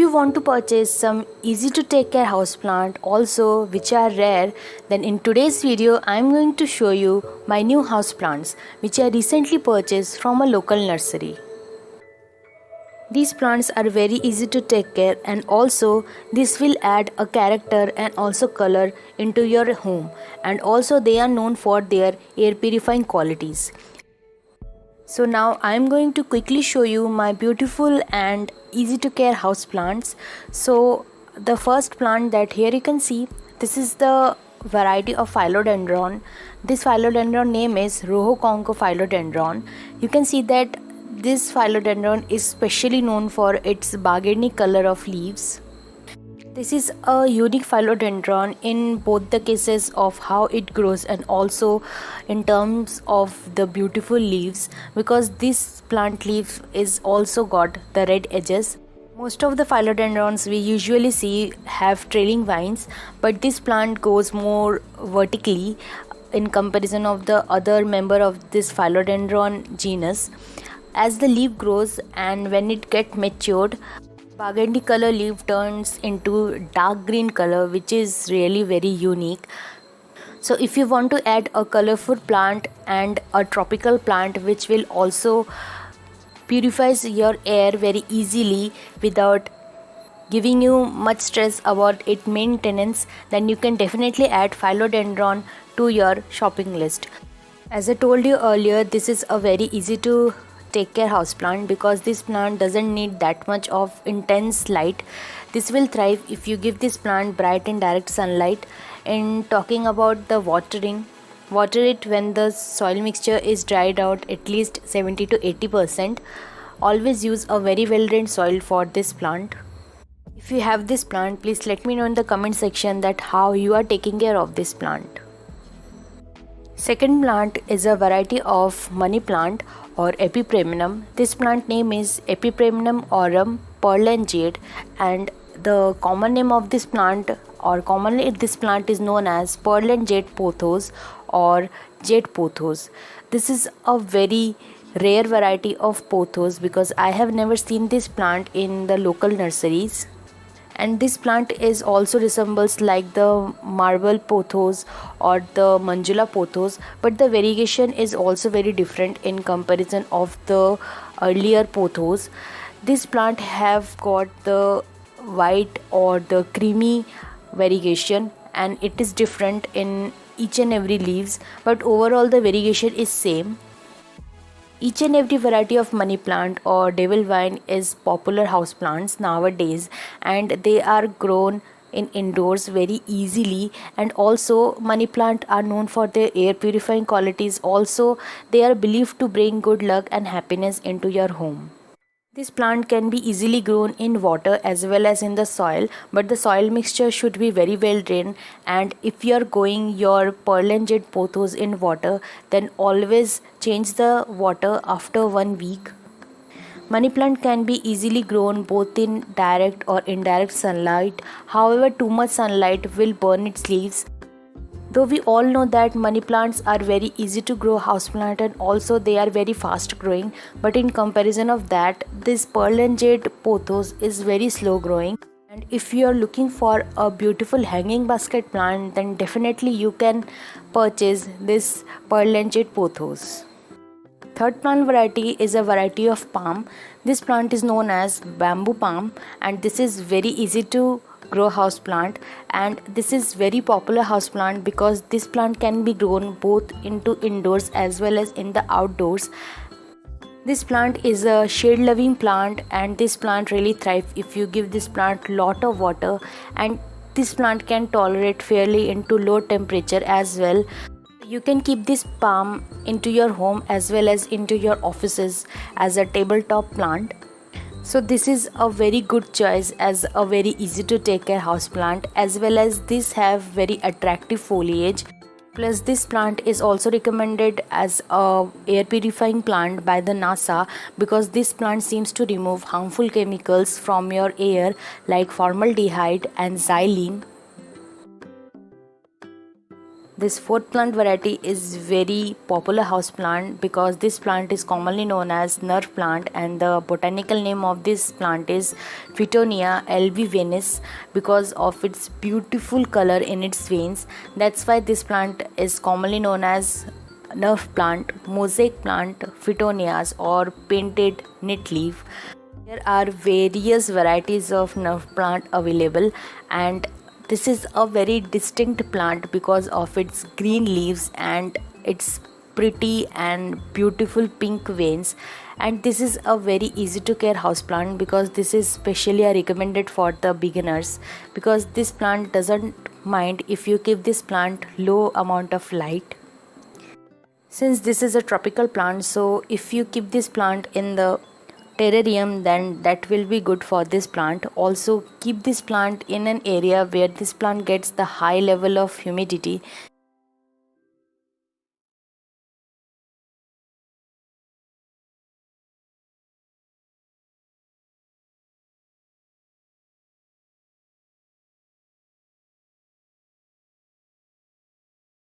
you want to purchase some easy to take care houseplant also which are rare, then in today's video I am going to show you my new houseplants which I recently purchased from a local nursery. These plants are very easy to take care, and also this will add a character and also color into your home, and also they are known for their air purifying qualities. So now I am going to quickly show you my beautiful and easy to care house plants. So the first plant that here you can see, this is the variety of philodendron. This philodendron name is Rojo Conco philodendron. You can see that this philodendron is specially known for its burgundy color of leaves. This is a unique philodendron in both the cases of how it grows and also in terms of the beautiful leaves, because this plant leaf is also got the red edges. Most of the philodendrons we usually see have trailing vines, but this plant goes more vertically in comparison of the other member of this philodendron genus. As the leaf grows and when it gets matured, burgundy color leaf turns into dark green color, which is really very unique. So if you want to add a colorful plant and a tropical plant which will also purifies your air very easily without giving you much stress about its maintenance, then you can definitely add philodendron to your shopping list. As I told you earlier, this is a very easy to take care houseplant because this plant doesn't need that much of intense light. This will thrive if you give this plant bright and direct sunlight. In talking about the watering, water it when the soil mixture is dried out at least 70 to 80%. Always use a very well drained soil for this plant. If you have this plant, please let me know in the comment section that how you are taking care of this plant. Second plant is a variety of money plant or Epipremnum. This plant name is Epipremnum aurum pearl and jade, and the common name of this plant, or commonly this plant is known as pearl and jade pothos or jade pothos. This is a very rare variety of pothos because I have never seen this plant in the local nurseries. And this plant is also resembles like the marble pothos or the manjula pothos, but the variegation is also very different in comparison of the earlier pothos. This plant have got the white or the creamy variegation, and it is different in each and every leaves, but overall the variegation is same. Each and every variety of money plant or devil vine is popular house plants nowadays, and they are grown in indoors very easily. And also money plant are known for their air purifying qualities. Also they are believed to bring good luck and happiness into your home. This plant can be easily grown in water as well as in the soil, but the soil mixture should be very well drained. And if you are going your pearl and jade pothos in water, then always change the water after 1 week. Money plant can be easily grown both in direct or indirect sunlight. However, too much sunlight will burn its leaves. Though we all know that money plants are very easy to grow houseplant and also they are very fast growing, but in comparison of that, this pearl and jade pothos is very slow growing. And if you are looking for a beautiful hanging basket plant, then definitely you can purchase this pearl and jade pothos. Third plant variety is a variety of palm. This plant is known as bamboo palm, and this is very easy to grow house plant, and this is very popular house plant because this plant can be grown both into indoors as well as in the outdoors. This plant is a shade loving plant, and this plant really thrives if you give this plant lot of water, and this plant can tolerate fairly into low temperature as well. You can keep this palm into your home as well as into your offices as a tabletop plant. So this is a very good choice as a very easy to take care house plant, as well as this have very attractive foliage. Plus this plant is also recommended as a air purifying plant by the NASA because this plant seems to remove harmful chemicals from your air like formaldehyde and xylene. This fourth plant variety is very popular house plant because this plant is commonly known as nerve plant, and the botanical name of this plant is Fittonia albivenis because of its beautiful color in its veins. That's why this plant is commonly known as nerve plant, mosaic plant, Fittonias, or painted knit leaf. There are various varieties of nerve plant available, and this is a very distinct plant because of its green leaves and its pretty and beautiful pink veins. And this is a very easy to care house plant because this is specially recommended for the beginners, because this plant doesn't mind if you give this plant low amount of light. Since this is a tropical plant, so if you keep this plant in the terrarium, then that will be good for this plant. Also keep this plant in an area where this plant gets the high level of humidity.